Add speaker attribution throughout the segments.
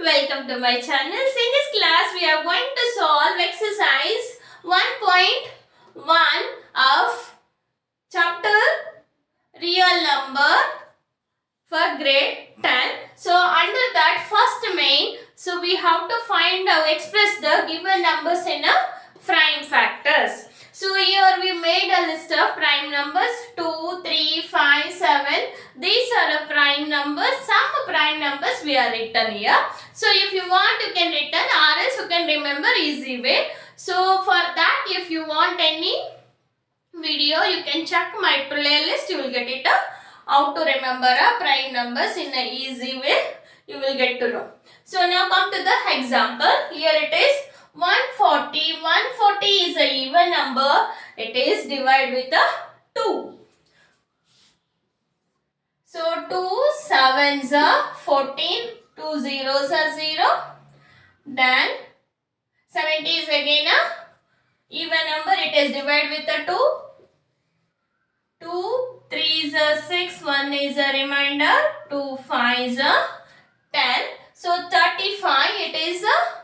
Speaker 1: welcome to my channel. In this class, we are going to solve exercise 1.1 of chapter Real Number for grade 10. So, under that first main, so we have to express the given numbers in a prime factors. So, here we made a list of prime numbers 2, 3, 5, 7. These are the prime numbers. Some prime numbers we are written here. So, if you want, you can written or else you can remember easy way. So, for that, if you want any video, you can check my playlist. You will get it how to remember prime numbers in an easy way. You will get to know. So, now come to the example. Here it is 140. 140 is a even number. It is divided with a 2. So, 2 sevens are 14. 2 zeros are 0. Then 70 is again a even number. It is divided with a 2. 2 3s are 6. 1 is a remainder. 2 5s are 10. So 35 it is a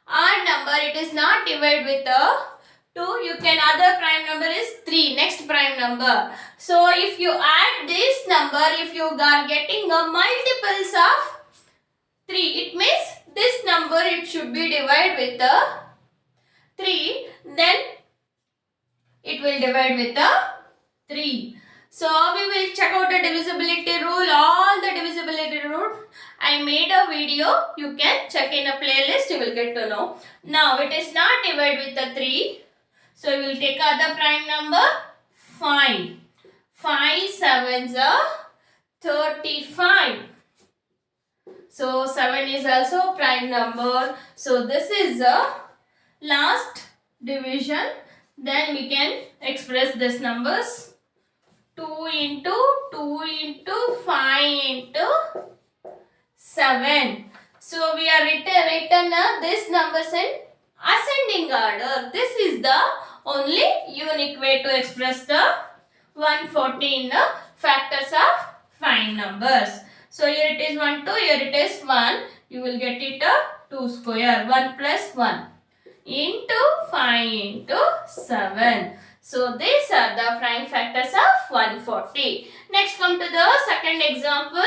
Speaker 1: odd number. It is not divided with a 2. You can other prime number is 3. Next prime number. So if you add this number, if you are getting a multiples of 3, it means this number it should be divided with a 3. Then it will divide with a 3. So we will check out the divisibility rule. All the divisibility rule I made a video. You can check in a playlist. You will get to know. Now it is not divided with a 3. So we will take other prime number 5. 5 sevens are 35. So 7 is also prime number. So this is the last division. Then we can express these numbers. 2 into 2 into 5 into 7. So we are written this numbers in ascending order. This is the only unique way to express the 140 in the factors of prime numbers. So here it is 1, 2, here it is 1. You will get it 2 square. 1 plus 1 into 5 into 7. So these are the prime factors of 140. Next come to the second example.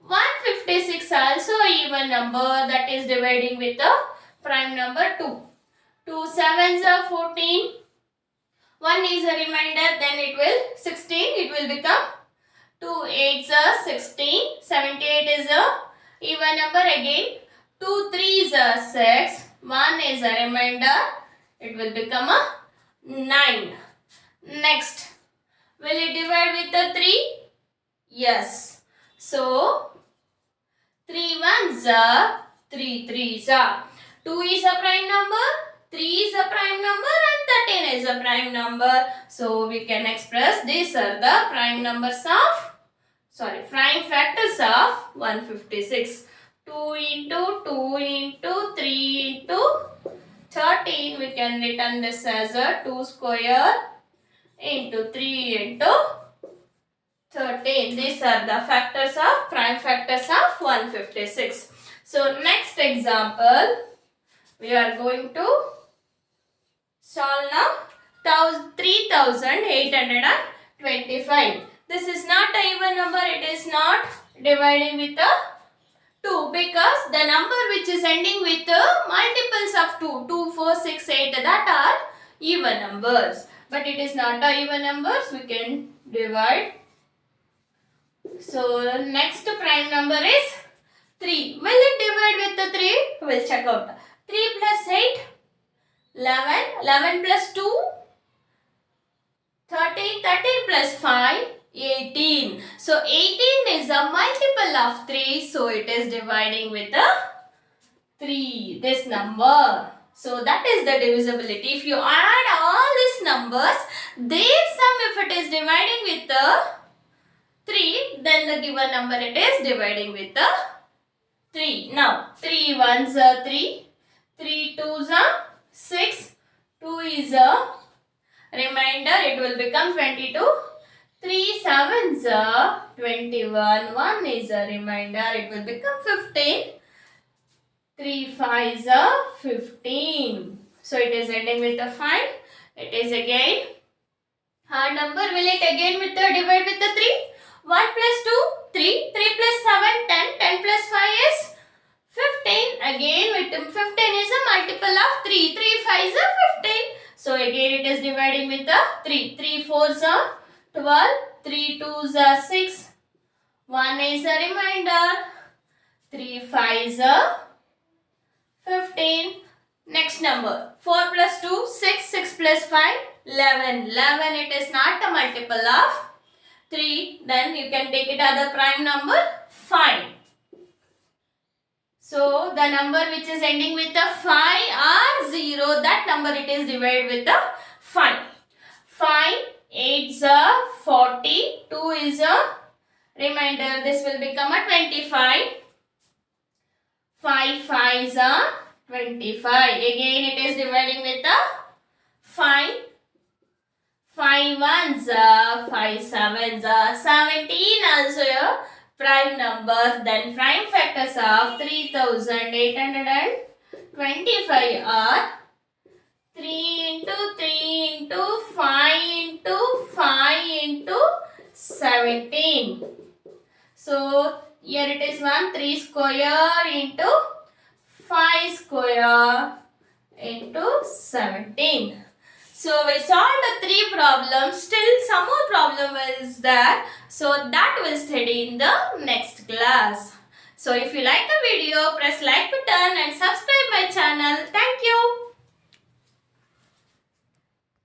Speaker 1: 156 also even number that is dividing with the prime number 2. 2 sevens are 14. 1 is a remainder, then it will 16. It will become 2 8s are 16. 78 is a even number again. 2 3s are 6. 1 is a remainder. It will become a 9. Next, will it divide with the 3? Yes. So, 3 1s are 3 3s are. 2 is a prime number, 3 is a prime number and 13 is a prime number. So, we can express these are the prime numbers of, prime factors of 156. 2 into 2 into 3 into 13. We can written this as a 2 square into 3 into 13. These are the factors of prime factors of 156. So next example, we are going to solve now 3825. This is not an even number. It is not dividing with a 2 because the number which is ending with multiples of 2, 2, 4, 6, 8 that are even numbers. But it is not a even numbers. We can divide. So next prime number is 3. Will it divide with the 3? We will check out. 3 plus 8, 11. 11 plus 2, 13. 13 plus 5, 18. So 18 is a multiple of 3. So it is dividing with a 3. This number. So that is the divisibility. If you add all these numbers, their sum if it is dividing with the 3, then the given number it is dividing with the 3. Now 3 1s are 3, 3 2s are 6, 2 is a remainder, it will become 22. 3 sevens are 21, 1 is a remainder, it will become 15. 3 5s are 15. So it is ending with a 5. It is again. Our number will it again with the divide with the 3. 1 plus 2, 3. 3 plus 7, 10. 10 plus 5 is 15. Again with 15 is a multiple of 3. 3 5s are 15. So again it is dividing with the 3. 3 4s are 12. 3 2s are 6. 1 is a remainder. 3 5s are 15. Next number. 4 plus 2, 6. 6 plus 5, 11. 11 it is not a multiple of 3. Then you can take it as a prime number 5. So the number which is ending with a 5 or 0, that number it is divided with a 5. 5 8s are 40. 2 is a remainder. This will become a 25. 5 5s are 25. Again it is dividing with a 5. 5 1s are 5 7s are 17, also a prime number. Then prime factors of 3825 are 3 into 3 into 5 into 5 into 17. So here it is 1 3 square into 5 square into 17. So we solved the 3 problems. Still some more problem is there. So that we'll study in the next class. So if you like the video, press like button and subscribe my channel. Thank you.